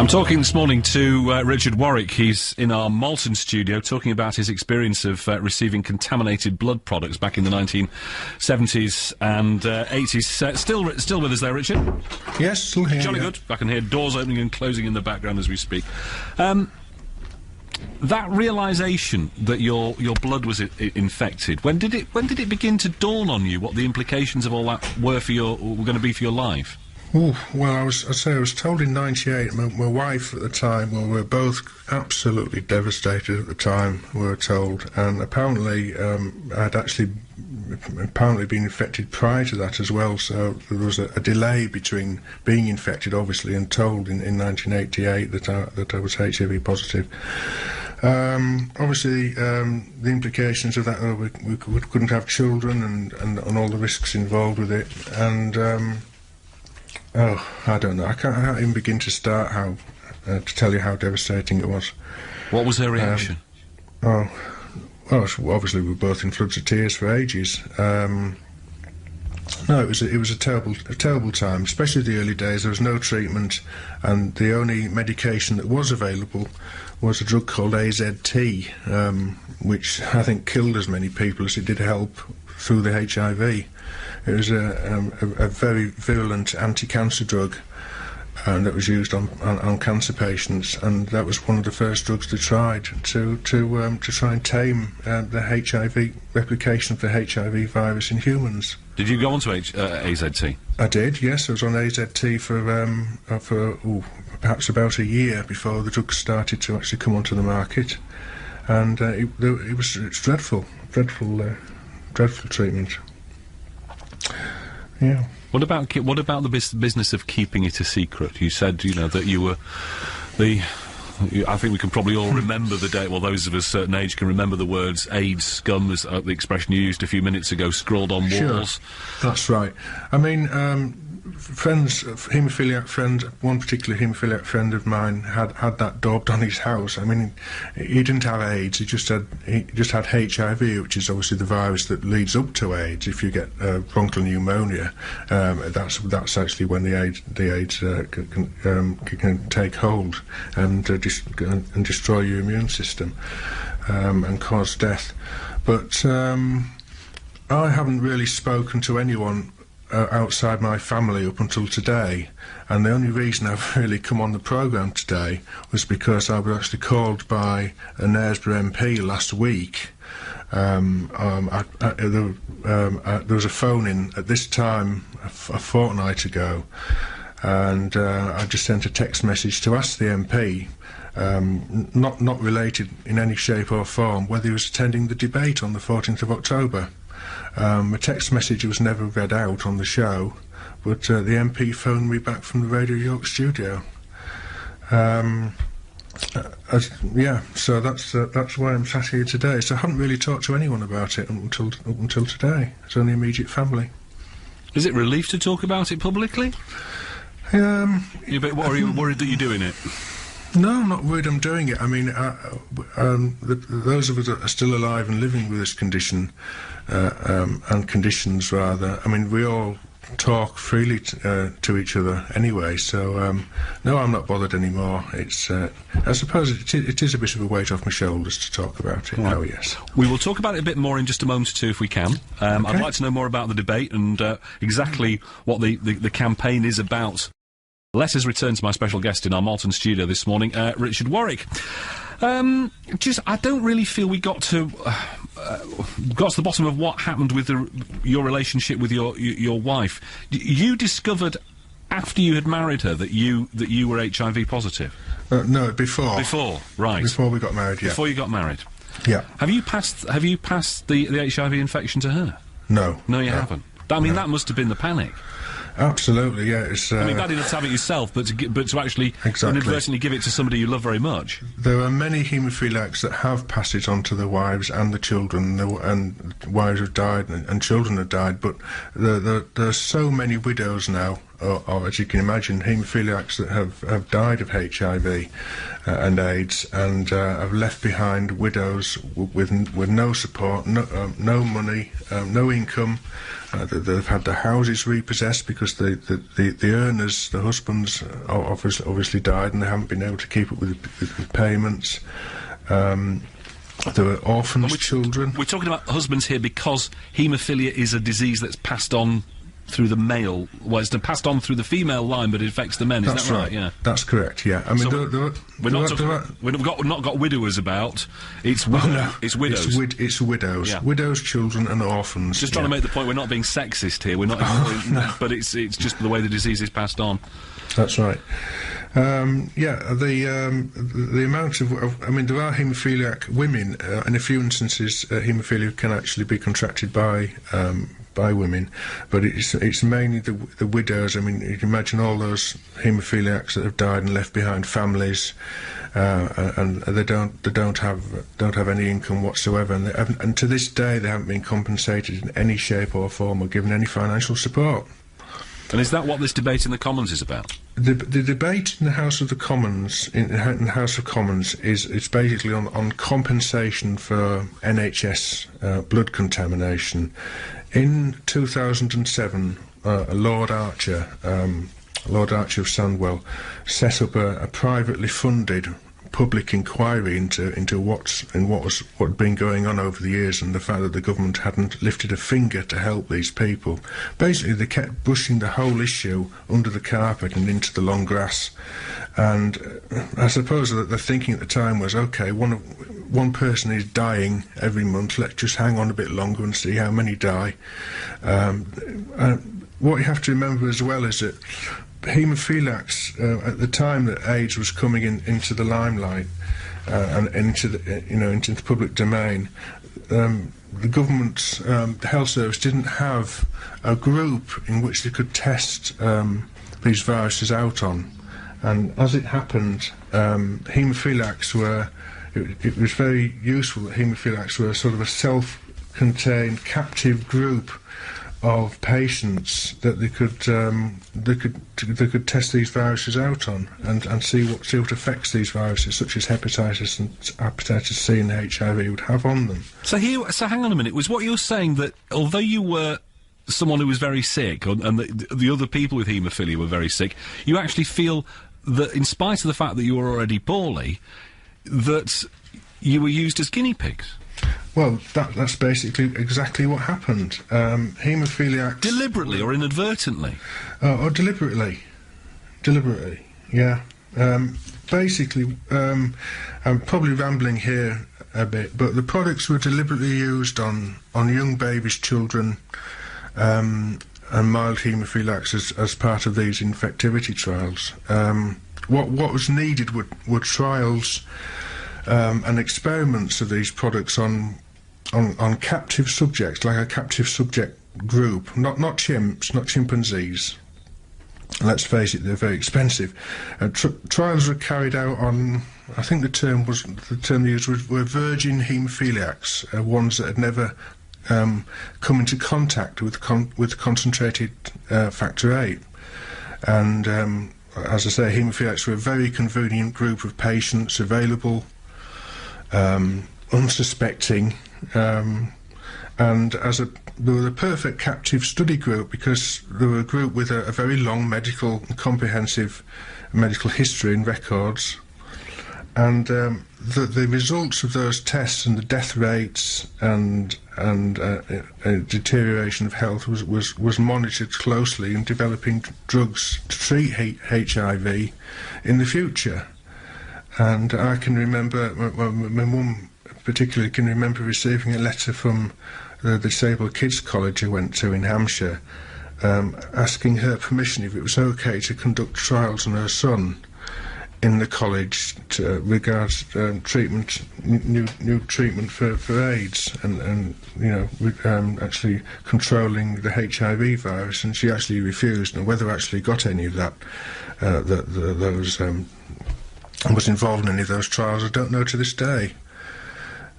I'm talking this morning to Richard Warwick. He's in our Malton studio talking about his experience of receiving contaminated blood products back in the 1970s and 80s. Still with us there, Richard? Yes, still here. Jolly good. I can hear doors opening and closing in the background as we speak. That realisation that your blood was infected, when did it begin to dawn on you what the implications of all that were going to be for your life? Oh, well, I was told in '98. My wife at the time, well, we were both absolutely devastated at the time, we were told, and apparently I'd actually been infected prior to that as well, so there was a delay between being infected, obviously, and told in 1988 that I was HIV positive. Obviously, the implications of that, we couldn't have children and all the risks involved with it, and I don't know. I can't even begin to start to tell you how devastating it was. What was her reaction? Well, obviously we were both in floods of tears for ages. No, it was a terrible time, especially the early days. There was no treatment, and the only medication that was available was a drug called AZT, which I think killed as many people as it did help through the HIV. It was a very virulent anti-cancer drug that was used on cancer patients, and that was one of the first drugs they tried to try and tame the HIV replication of the HIV virus in humans. Did you go on to AZT? I did, yes. I was on AZT for perhaps about a year before the drug started to actually come onto the market, and it's dreadful treatment. Yeah. What about the business of keeping it a secret? You said, that you were I think we can probably all remember the day. Well, those of us a certain age can remember the words "AIDS scum," as the expression you used a few minutes ago, scrawled on walls. Sure. That's right. I mean, haemophiliac friend, one particular haemophiliac friend of mine had that daubed on his house. I mean, he didn't have AIDS. He just had HIV, which is obviously the virus that leads up to AIDS. If you get bronchial pneumonia, that's actually when the AIDS can take hold and destroy your immune system and cause death. But I haven't really spoken to anyone outside my family up until today, and the only reason I've really come on the programme today was because I was actually called by a Knaresborough MP last week. There was a phone-in at this time a fortnight ago, and I just sent a text message to ask the MP, not related in any shape or form, whether he was attending the debate on the 14th of October. A text message was never read out on the show, but the MP phoned me back from the Radio York studio. So that's why I'm sat here today. So I haven't really talked to anyone about it up until today. It's only immediate family. Is it relief to talk about it publicly? You're a bit worried that you're doing it? No, I'm not worried I'm doing it. I mean, those of us that are still alive and living with this condition, and conditions rather, I mean, we all talk freely to each other anyway, so no, I'm not bothered anymore. It's I suppose it is a bit of a weight off my shoulders to talk about it now, yes. We will talk about it a bit more in just a moment or two if we can. Okay. I'd like to know more about the debate and exactly what the campaign is about. Let us return to my special guest in our Malton studio this morning, Richard Warwick. I don't really feel we got to the bottom of what happened with your relationship with your wife. You discovered after you had married her that you were HIV positive. No, before. Before, right? Before we got married, yeah. Before you got married. Yeah. Have you passed the HIV infection to her? No. No, you haven't. I mean, that must have been the panic. Absolutely, yeah. I mean, bad enough to have it yourself, but to actually inadvertently give it to somebody you love very much. There are many haemophiliacs that have passed it on to their wives and the children, and wives have died and children have died, but there are so many widows now or as you can imagine, haemophiliacs that have died of HIV and AIDS, and have left behind widows with no support, no money, no income. They've had their houses repossessed because the earners, the husbands, obviously died, and they haven't been able to keep up with payments. There were orphans, children. We're talking about husbands here because haemophilia is a disease that's passed on through the male, well, it's passed on through the female line, but it affects the men. Is that right? Yeah, that's correct. Yeah, I mean, so we've not got widowers about. It's it's widows. It's widows, widows, children, and orphans. Just trying to make the point. We're not being sexist here. We're not. No. But it's just the way the disease is passed on. That's right. The amount of I mean, there are haemophiliac women, in a few instances, haemophilia can actually be contracted by women, but it's mainly the widows. I mean, you can imagine all those haemophiliacs that have died and left behind families, and they don't have any income whatsoever, and to this day they haven't been compensated in any shape or form or given any financial support. And is that what this debate in the Commons is about? The debate in the House of the Commons, in the House of Commons, is basically on compensation for NHS blood contamination. In 2007, Lord Archer of Sandwell, set up a privately funded public inquiry into what had been going on over the years, and the fact that the government hadn't lifted a finger to help these people. Basically, they kept brushing the whole issue under the carpet and into the long grass. And I suppose that the thinking at the time was, okay, one person is dying every month, let's just hang on a bit longer and see how many die. What you have to remember as well is that haemophiliacs, at the time that AIDS was coming into the limelight and into the public domain, the government's health service didn't have a group in which they could test these viruses out on, and as it happened, haemophiliacs were. It was very useful that haemophiliacs were sort of a self-contained captive group of patients that they could test these viruses out on and see what effects these viruses, such as hepatitis C and HIV, would have on them. So hang on a minute. Was what you're saying that although you were someone who was very sick, and the other people with haemophilia were very sick, you actually feel that, in spite of the fact that you were already poorly, that you were used as guinea pigs? Well, that's basically exactly what happened. Haemophiliacs... Deliberately or inadvertently? Or deliberately. Deliberately, yeah. Basically, I'm probably rambling here a bit, but the products were deliberately used on young babies, children, and mild haemophiliacs as part of these infectivity trials. What was needed were trials and experiments of these products on captive subjects, like a captive subject group, not chimps, not chimpanzees. Let's face it, they're very expensive. Trials were carried out on, I think the term they used were virgin haemophiliacs, ones that had never come into contact with concentrated factor VIII. And as I say, haemophiliacs were a very convenient group of patients, available, unsuspecting, and they were the perfect captive study group because they were a group with a very long comprehensive medical history and records, and the results of those tests and the death rates and deterioration of health was monitored closely in developing drugs to treat HIV in the future. And I can remember, my mum particularly can remember receiving a letter from the Disabled Kids College I went to in Hampshire, asking her permission if it was okay to conduct trials on her son in the college regards treatment, new treatment for AIDS, and actually controlling the HIV virus, and she actually refused. And whether actually got any of that, was involved in any of those trials, I don't know to this day.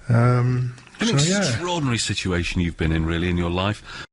An extraordinary situation you've been in, really, in your life.